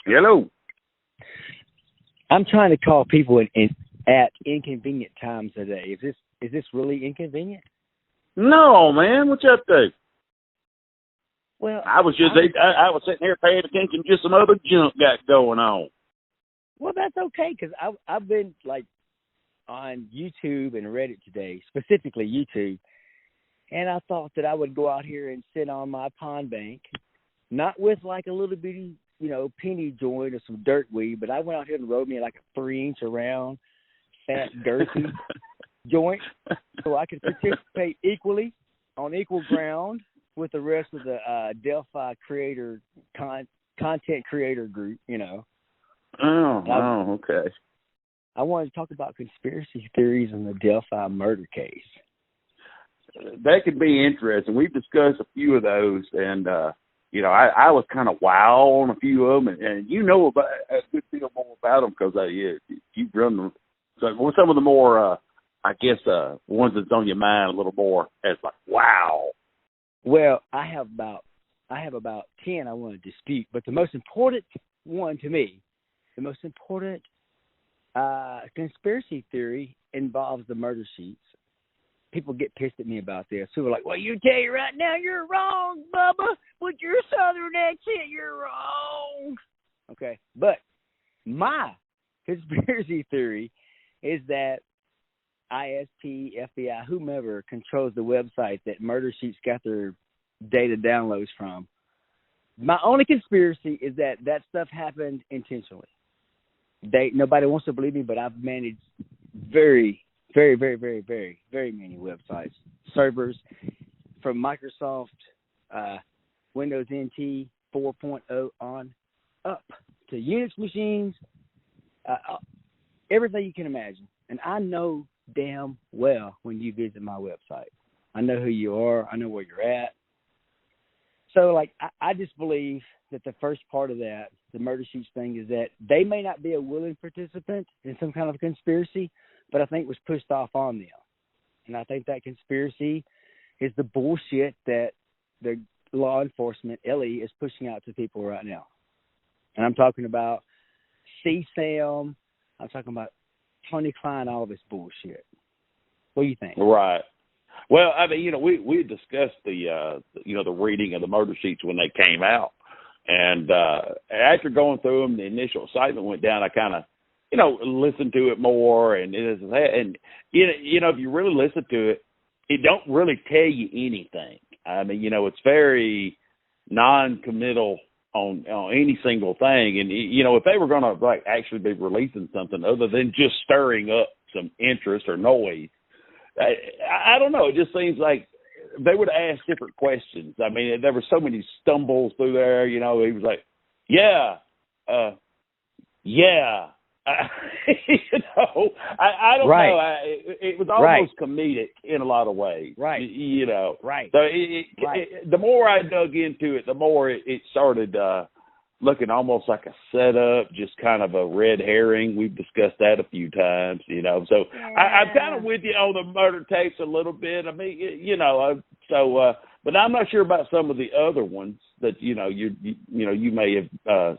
Hello. I'm trying to call people at inconvenient times of the day. Is this really inconvenient? No, man. What's up, to? Well, I was sitting here paying attention to some other junk got going on. Well, that's okay because I've been like on YouTube and Reddit today, specifically YouTube, and I thought that I would go out here and sit on my pond bank, not with like a little bitty, penny joint or some dirt weed, but I went out here and rode me like a 3-inch around, fat, girthy joint, so I could participate equally on equal ground with the rest of the Delphi creator content creator group, Oh, okay. I wanted to talk about conspiracy theories in the Delphi murder case. That could be interesting. We've discussed a few of those, and I was kind of wild on a few of them, and you know about a good deal more about them because you've run them. So some of the more, ones that's on your mind a little more as like, wow. Well, I have about 10 I want to dispute, but the most important one to me, the most important conspiracy theory involves the murder sheets. People get pissed at me about this. People are like, well, you tell you right now, you're wrong, Bubba. With your southern accent, you're wrong. Okay, but my conspiracy theory is that ISP, FBI, whomever controls the website that Murder Sheets got their data downloads from. My only conspiracy is that stuff happened intentionally. Nobody wants to believe me, but I've managed very, very, very, very, very, very many websites, servers from Microsoft, Windows NT 4.0 on up to Unix machines, everything you can imagine. And I know damn well when you visit my website. I know who you are. I know where you're at. So, I just believe that the first part of that, the murder sheets thing, is that they may not be a willing participant in some kind of conspiracy, but I think it was pushed off on them. And I think that conspiracy is the bullshit that the law enforcement, LE, is pushing out to people right now. And I'm talking about CSAM. I'm talking about Tony Klein, all this bullshit. What do you think? Right. Well, I mean, we discussed the reading of the murder sheets when they came out, and after going through them, the initial excitement went down. I kind of, listened to it more, and if you really listen to it, it don't really tell you anything. I mean, it's very non-committal on any single thing, and if they were going to actually be releasing something other than just stirring up some interest or noise. I don't know. It just seems like they would ask different questions. I mean, there were so many stumbles through there. He was like, yeah. I don't know. It was almost comedic in a lot of ways. Right. Right. So the more I dug into it, the more it started looking almost like a setup, just kind of a red herring. We've discussed that a few times, So yeah. I'm kind of with you on the murder tapes a little bit. I mean, but I'm not sure about some of the other ones that you may have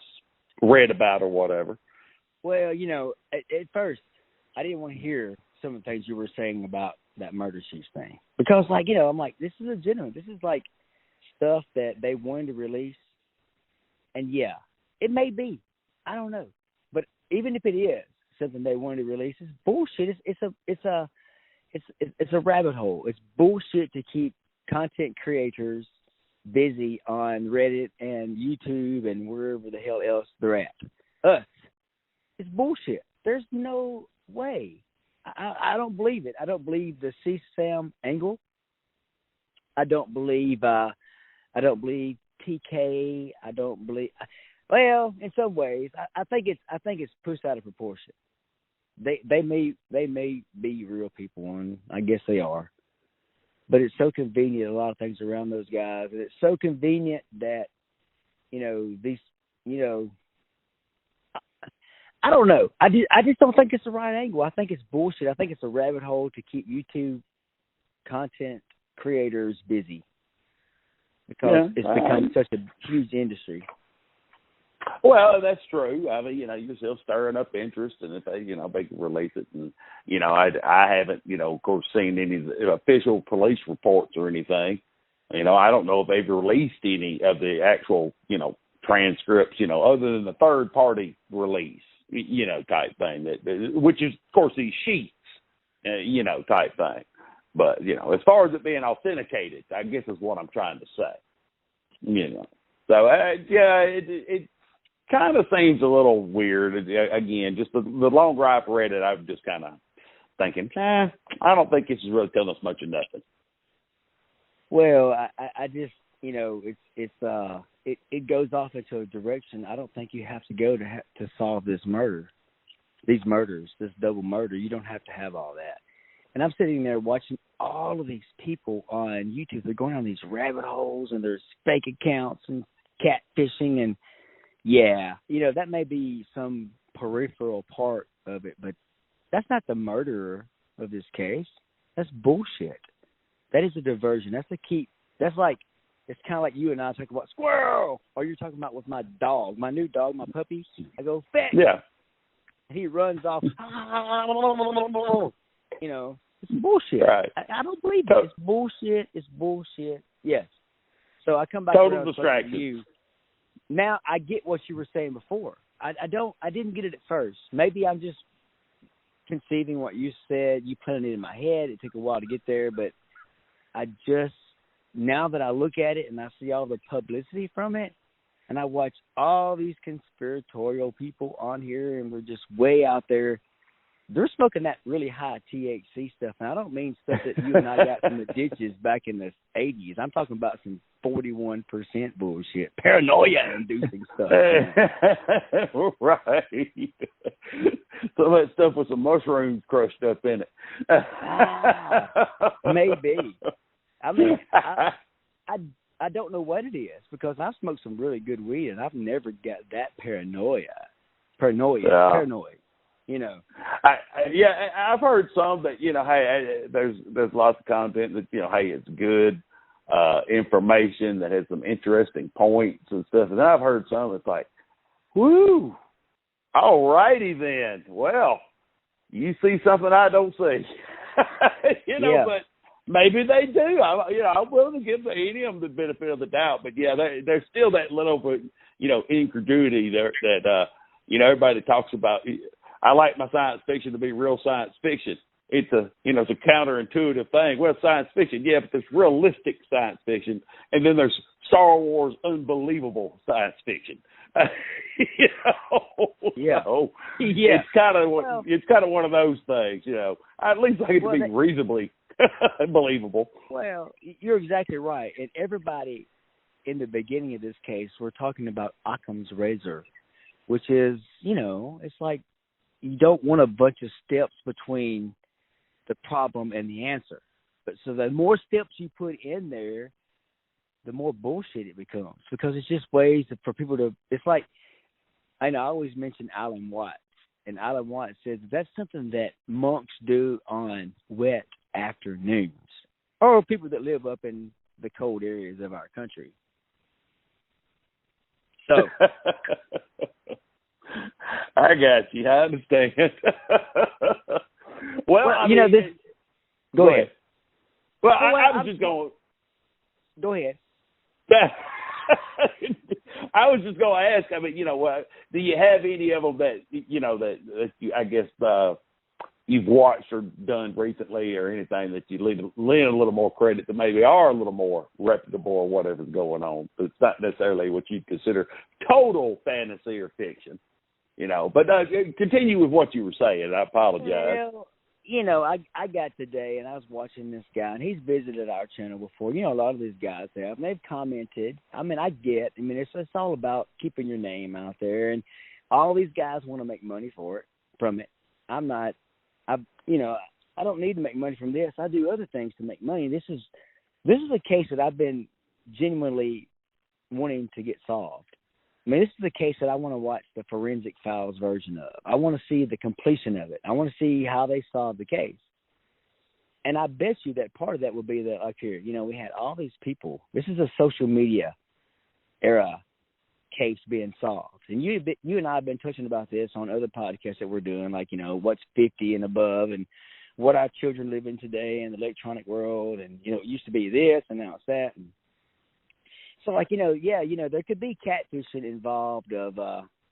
read about or whatever. Well, at first I didn't want to hear some of the things you were saying about that murder sheets thing because, I'm like, this is legitimate. This is like stuff that they wanted to release. And yeah, it may be. I don't know. But even if it is something they wanted to release, it's bullshit. It's a rabbit hole. It's bullshit to keep content creators busy on Reddit and YouTube and wherever the hell else they're at. Us. It's bullshit. There's no way. I don't believe it. I don't believe the CSAM angle. I don't believe TK. I don't believe. Well, in some ways, I think it's pushed out of proportion. They may be real people, and I guess they are. But it's so convenient. A lot of things around those guys, and it's so convenient that these. I don't know. I just don't think it's the right angle. I think it's bullshit. I think it's a rabbit hole to keep YouTube content creators busy. Because it's become such a huge industry. Well, that's true. I mean, you're still stirring up interest, and if they, they can release it, and I haven't, of course, seen any official police reports or anything. I don't know if they've released any of the actual, transcripts, other than the third party release, type thing, which is, of course, these sheets, type thing. But, as far as it being authenticated, I guess is what I'm trying to say, So, yeah, it kind of seems a little weird. Again, just the longer I've read it, I'm just kind of thinking, I don't think this is really telling us much of nothing. Well, I just, it goes off into a direction I don't think you have to go to solve these murders, this double murder. You don't have to have all that. And I'm sitting there watching all of these people on YouTube. They're going on these rabbit holes, and there's fake accounts and catfishing, and yeah, that may be some peripheral part of it, but that's not the murderer of this case. That's bullshit. That is a diversion. That's a keep. That's like, it's kind of like you and I talk about squirrel, or you're talking about with my dog, my new dog, my puppy. I go, fetch. Yeah. And he runs off. It's bullshit. Right. I don't believe it. It's bullshit. It's bullshit. Yes. So I come back total to distraction. You. Now I get what you were saying before. I didn't get it at first. Maybe I'm just conceiving what you said. You planted it in my head. It took a while to get there, but now that I look at it and I see all the publicity from it, and I watch all these conspiratorial people on here, and we're just way out there, they're smoking that really high THC stuff. And I don't mean stuff that you and I got from the ditches back in the 80s. I'm talking about some 41% bullshit, paranoia-inducing stuff. Right. Some of that stuff with some mushrooms crushed up in it. Maybe. I mean, I don't know what it is, because I've smoked some really good weed, and I've never got that paranoid. I've heard some that, hey, there's lots of content that, hey, it's good information that has some interesting points and stuff. And then I've heard some that's like, whoo, all righty then. Well, you see something I don't see. But maybe they do. I'm willing to give any of them the benefit of the doubt. But, yeah, there's still that little bit, incredulity there that, everybody talks about. I like my science fiction to be real science fiction. It's it's a counterintuitive thing. Well, science fiction, yeah, but there's realistic science fiction, and then there's Star Wars unbelievable science fiction. Yeah. So yeah. It's kind of one of those things. At least I get to be reasonably believable. Well, you're exactly right. And everybody in the beginning of this case, we're talking about Occam's razor, which is, it's like you don't want a bunch of steps between the problem and the answer. But so the more steps you put in there, the more bullshit it becomes, because it's just ways for people to, it's like, I always mention Alan Watts, and Alan Watts says that's something that monks do on wet afternoons, or people that live up in the cold areas of our country. So I got you. I understand. Well, I mean, this. Go ahead. Well, I was just going. Go ahead. I was just going to ask. I mean, do you have any of them that that you, I guess you've watched or done recently, or anything that you lend a little more credit to, maybe are a little more reputable or whatever's going on? It's not necessarily what you'd consider total fantasy or fiction. But continue with what you were saying. I apologize. Well, I got today, and I was watching this guy, and he's visited our channel before. A lot of these guys have, and they've commented. I mean, it's all about keeping your name out there, and all these guys want to make money from it. I don't need to make money from this. I do other things to make money. This is a case that I've been genuinely wanting to get solved. I mean, this is a case that I want to watch the Forensic Files version of. I want to see the completion of it. I want to see how they solve the case. And I bet you that part of that will be we had all these people. This is a social media era. case being solved. And you and I have been touching about this on other podcasts that we're doing, like, what's 50 and above and what our children live in today in the electronic world. And, it used to be this and now it's that. And so, like, there could be catfishing involved of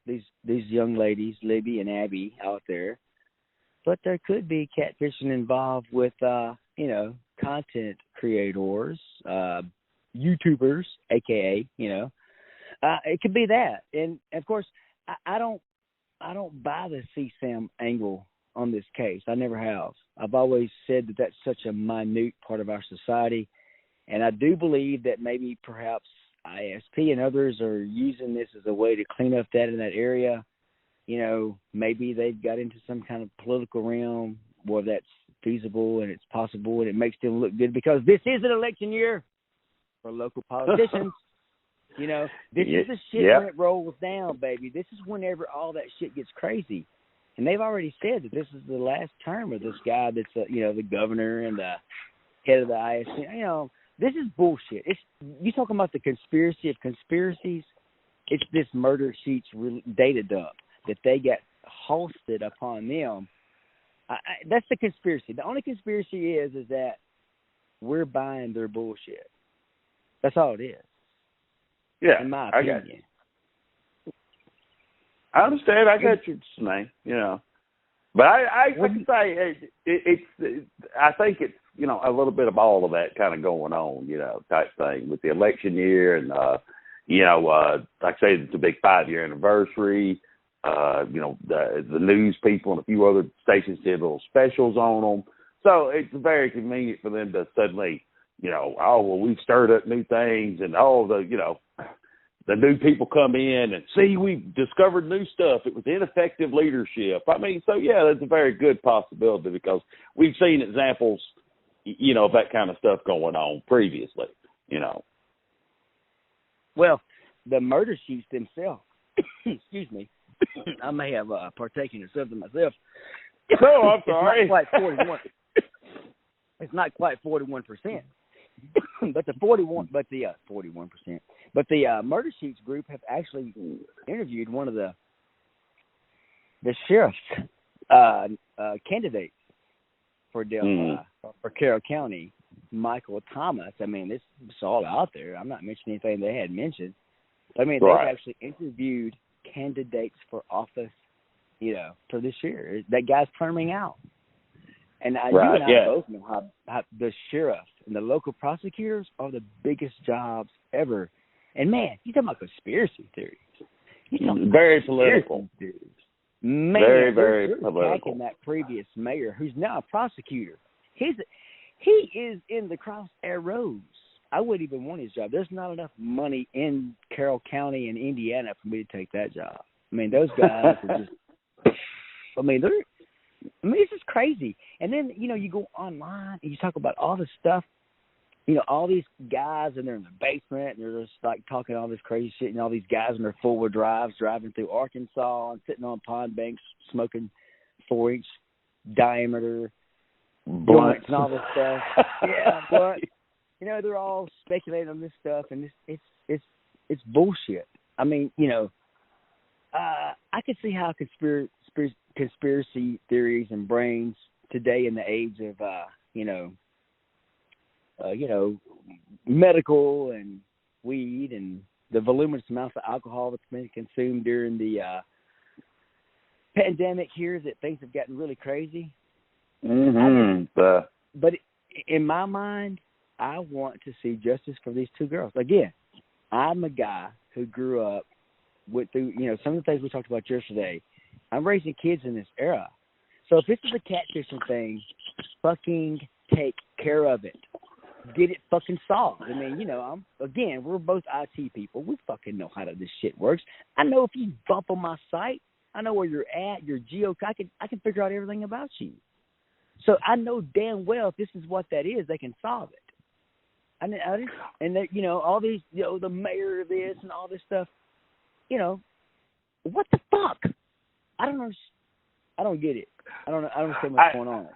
these young ladies, Libby and Abby, out there. But there could be catfishing involved with, content creators, YouTubers, AKA, it could be that. And of course, I don't buy the CSAM angle on this case. I never have. I've always said that that's such a minute part of our society. And I do believe that maybe perhaps ISP and others are using this as a way to clean up that in that area. Maybe they've got into some kind of political realm where that's feasible and it's possible and it makes them look good because this is an election year for local politicians. This is the shit when it rolls down, baby. This is whenever all that shit gets crazy. And they've already said that this is the last term of this guy that's, the governor and the head of the ISP. This is bullshit. You talking about the conspiracy of conspiracies? It's this murder sheets data dump that they get hosted upon them. That's the conspiracy. The only conspiracy is that we're buying their bullshit. That's all it is. Yeah, in my opinion. I understand. I got your name, But I can say I think it's a little bit of all of that kind of going on, type thing with the election year and like I say, it's a big 5-year anniversary. The news people and a few other stations did little specials on them, so it's very convenient for them to suddenly, we've stirred up new things and all the new people come in and see, we've discovered new stuff. It was ineffective leadership. I mean, so that's a very good possibility because we've seen examples, of that kind of stuff going on previously, Well, the murder sheets themselves, excuse me, I may have partaken of something myself. Oh, I'm sorry. It's not quite 41. It's not quite 41%. But the 41%. But the Murder Sheets group have actually interviewed one of the sheriff's candidates for for Carroll County, Michael Thomas. I mean, this is all out there. I'm not mentioning anything they had mentioned. I mean, they've actually interviewed candidates for office, for this year. That guy's terming out. And you and I both know how the sheriff and the local prosecutors are the biggest jobs ever. And, man, you're talking about conspiracy theories. Very political. Man, very, very political. Attacking that previous mayor, who's now a prosecutor. He is in the crosshairs. I wouldn't even want his job. There's not enough money in Carroll County and Indiana for me to take that job. I mean, those guys are just – this is crazy. And then, you go online and you talk about all this stuff, all these guys and they're in the basement and they're just like talking all this crazy shit and all these guys in their 4-wheel drives driving through Arkansas and sitting on pond banks smoking 4-inch diameter blunts and all this stuff. Yeah, but, they're all speculating on this stuff and it's bullshit. I mean, I could see how conspiracy theories and brains today in the age of, medical and weed and the voluminous amounts of alcohol that's been consumed during the pandemic here, that things have gotten really crazy. Mm-hmm. But in my mind, I want to see justice for these two girls. Again, I'm a guy who grew up, went through, some of the things we talked about yesterday. I'm raising kids in this era. So if this is a catfishing thing, fucking take care of it. Get it fucking solved. I mean, we're both IT people. We fucking know how this shit works. I know if you bump on my site, I know where you're at, your I can figure out everything about you. So I know damn well if this is what that is, they can solve it. And all these, the mayor of this and all this stuff, what the fuck? I don't know. I don't get it. I don't understand what's going on.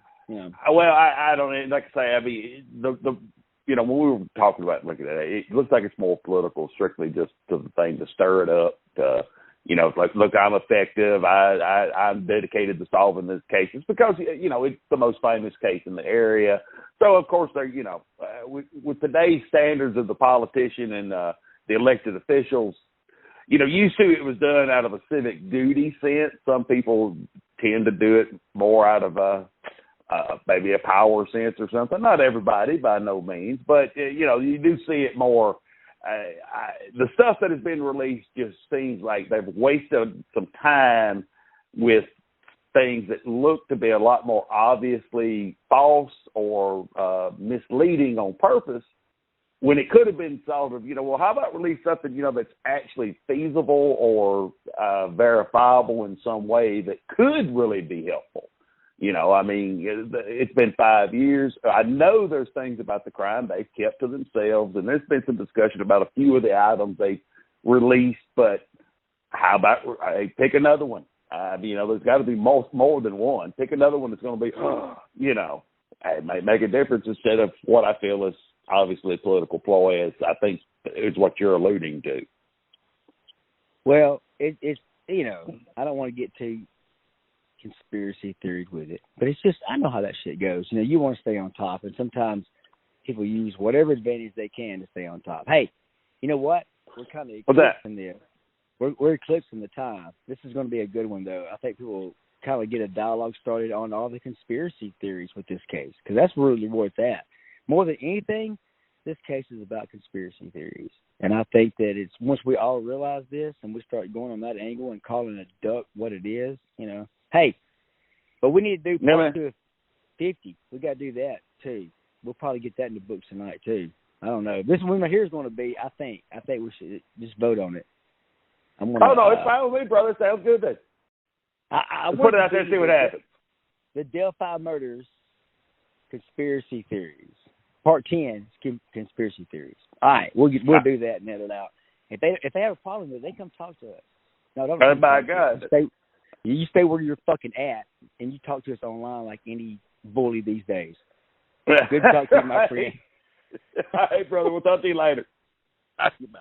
Well, I don't, like I say, I mean, when we were talking about looking at it, it looks like it's more political, strictly just to the thing to stir it up. Like, look, I'm effective. I'm dedicated to solving this case. It's because, it's the most famous case in the area. So, of course, they're, with today's standards of the politician and the elected officials, used to it was done out of a civic duty sense. Some people tend to do it more out of maybe a power sense or something. Not everybody, by no means, but you do see it more. The stuff that has been released just seems like they've wasted some time with things that look to be a lot more obviously false or misleading on purpose, when it could have been sort of, how about release something, that's actually feasible or verifiable in some way that could really be helpful. It's been 5 years. I know there's things about the crime they've kept to themselves, and there's been some discussion about a few of the items they released, but how about pick another one? There's got to be more than one. Pick another one that's going to be, it might make a difference instead of what I feel is obviously a political ploy, as I think is what you're alluding to. Well, it's I don't want to get too conspiracy theories with it, but it's just, I know how that shit goes. You want to stay on top, and sometimes people use whatever advantage they can to stay on top. Hey, you know what? We're kind of eclipsing this. We're eclipsing the time. This is going to be a good one, though. I think people will kind of get a dialogue started on all the conspiracy theories with this case, because that's really where it's at. More than anything, this case is about conspiracy theories. And I think that it's, once we all realize this and we start going on that angle and calling a duck what it is, hey, but we need to do part 2 of 50. We got to do that, too. We'll probably get that in the books tonight, too. I don't know. This one right here is going to be, I think we should just vote on it. No, it's fine with me, brother. Sounds good then. I put it out there and see what happens. The Delphi Murders conspiracy theories. Part 10 conspiracy theories. All right, we'll do that and edit it out. If they have a problem with it, they come talk to us. No, don't. By God. You stay where you're fucking at, and you talk to us online like any bully these days. Good to talk to you, my friend. All right, brother. We'll talk to you later. Goodbye.